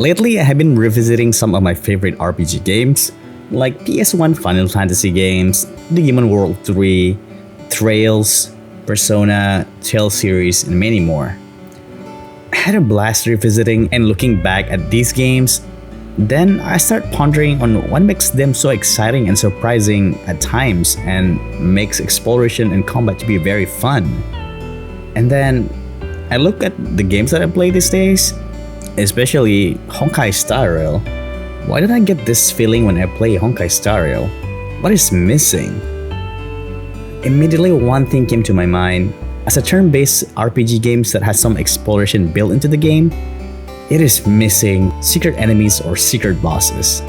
Lately, I have been revisiting some of my favorite RPG games, like PS1 Final Fantasy games, Digimon World 3, Trails, Persona, Tales series, and many more. I had a blast revisiting and looking back at these games. Then I start pondering on what makes them so exciting and surprising at times and makes exploration and combat to be very fun. And then I look at the games that I play these days, especially Honkai Star Rail. Why did I get this feeling when I play Honkai Star Rail? What is missing? Immediately one thing came to my mind. As a turn-based RPG games that has some exploration built into the game, it is missing secret enemies or secret bosses.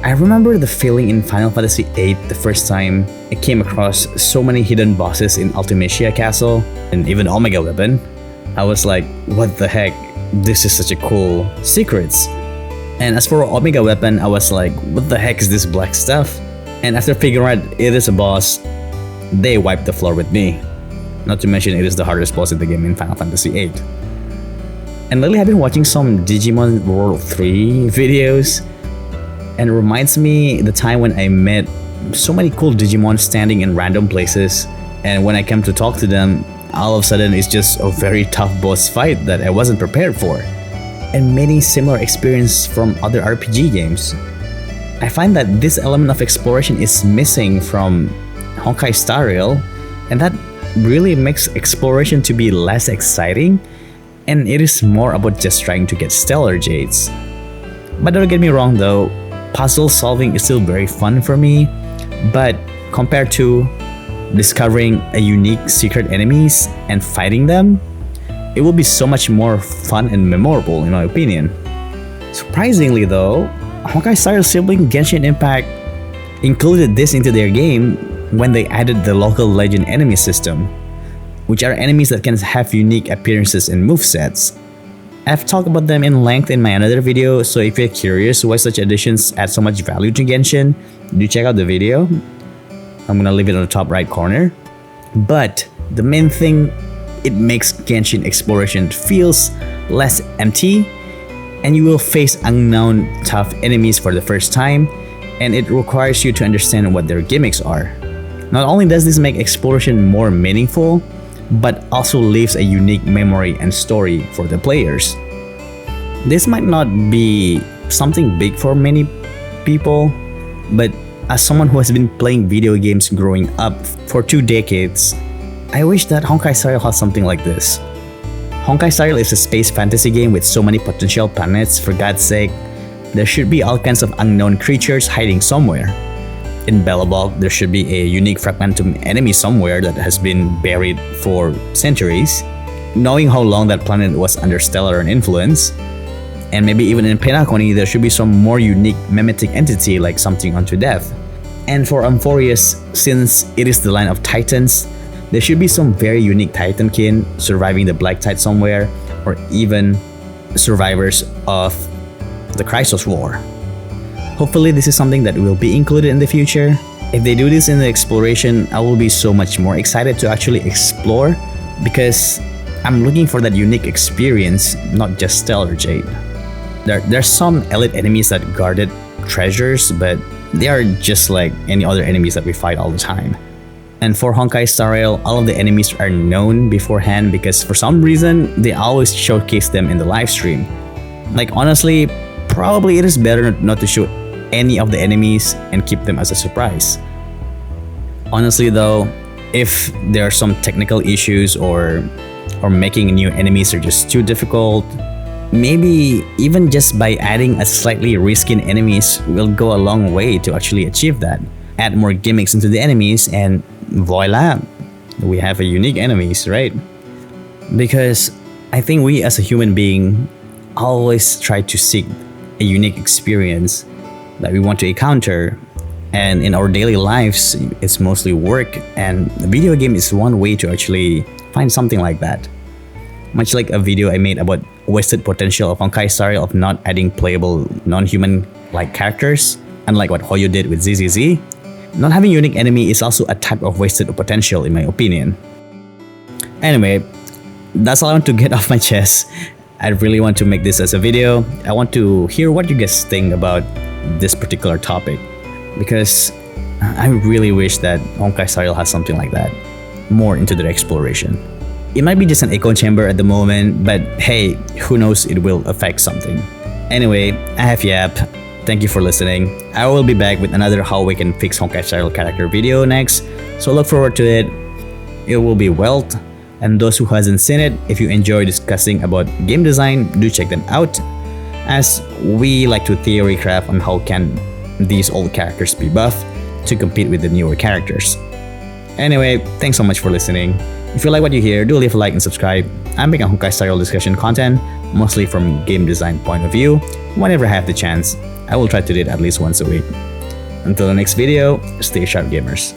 I remember the feeling in Final Fantasy VIII the first time I came across so many hidden bosses in Ultimacia Castle and even Omega Weapon. I was like, what the heck? This is such a cool secrets. And as for Omega Weapon, I was like, what the heck is this black stuff? And after figuring out it is a boss, they wiped the floor with me. Not to mention it is the hardest boss in the game in Final Fantasy VIII. And lately I've been watching some Digimon World 3 videos, and it reminds me the time when I met so many cool Digimon standing in random places, and when I came to talk to them, all of a sudden it's just a very tough boss fight that I wasn't prepared for. And many similar experiences from other RPG games. I find that this element of exploration is missing from Honkai Star Rail, and that really makes exploration to be less exciting, and it is more about just trying to get stellar jades. But don't get me wrong though, puzzle solving is still very fun for me, but compared to discovering a unique secret enemies and fighting them, it will be so much more fun and memorable in my opinion. Surprisingly though, Honkai Star Rail sibling Genshin Impact included this into their game when they added the local legend enemy system, which are enemies that can have unique appearances and movesets. I've talked about them in length in my another video, so if you're curious why such additions add so much value to Genshin, do check out the video. I'm gonna leave it on the top right corner. But the main thing, it makes Genshin exploration feels less empty, and you will face unknown tough enemies for the first time, and it requires you to understand what their gimmicks are. Not only does this make exploration more meaningful, but also leaves a unique memory and story for the players. This might not be something big for many people, but as someone who has been playing video games growing up for 2 decades, I wish that Honkai Star Rail had something like this. Honkai Star Rail is a space fantasy game with so many potential planets. For God's sake, there should be all kinds of unknown creatures hiding somewhere. In Belobog, there should be a unique fragmentum enemy somewhere that has been buried for centuries. Knowing how long that planet was under stellar influence, and maybe even in Penacony, there should be some more unique mimetic entity like something unto death. And for Amphorius, since it is the line of Titans, there should be some very unique Titankin surviving the Black Tide somewhere, or even survivors of the Chrysos War. Hopefully this is something that will be included in the future. If they do this in the exploration, I will be so much more excited to actually explore, because I'm looking for that unique experience, not just stellar jade. There's some elite enemies that guarded treasures, but they are just like any other enemies that we fight all the time. And for Honkai Star Rail, all of the enemies are known beforehand because for some reason, they always showcase them in the live stream. Like honestly, probably it is better not to show any of the enemies and keep them as a surprise. Honestly though, if there are some technical issues or making new enemies are just too difficult, maybe even just by adding a slightly reskin enemies will go a long way to actually achieve that. Add more gimmicks into the enemies and voila, we have a unique enemies, right? Because I think we as a human being always try to seek a unique experience that we want to encounter, and in our daily lives it's mostly work, and the video game is one way to actually find something like that. Much like a video I made about wasted potential of Honkai Star Rail of not adding playable non-human like characters, unlike what Hoyo did with ZZZ. Not having unique enemy is also a type of wasted potential in my opinion. Anyway, that's all I want to get off my chest. I really want to make this as a video. I want to hear what you guys think about this particular topic, because I really wish that Honkai Star Rail has something like that, more into their exploration. It might be just an echo chamber at the moment, but hey, who knows, it will affect something. Anyway, I have yapped. Thank you for listening. I will be back with another how we can fix Honkai Star Rail character video next, so look forward to it. It will be wealth. And those who hasn't seen it, if you enjoy discussing about game design, do check them out, as we like to theory craft on how can these old characters be buffed to compete with the newer characters. Anyway, thanks so much for listening. If you like what you hear, do leave a like and subscribe. I'm making Honkai Star Rail discussion content, mostly from game design point of view. Whenever I have the chance, I will try to do it at least once a week. Until the next video, stay sharp gamers.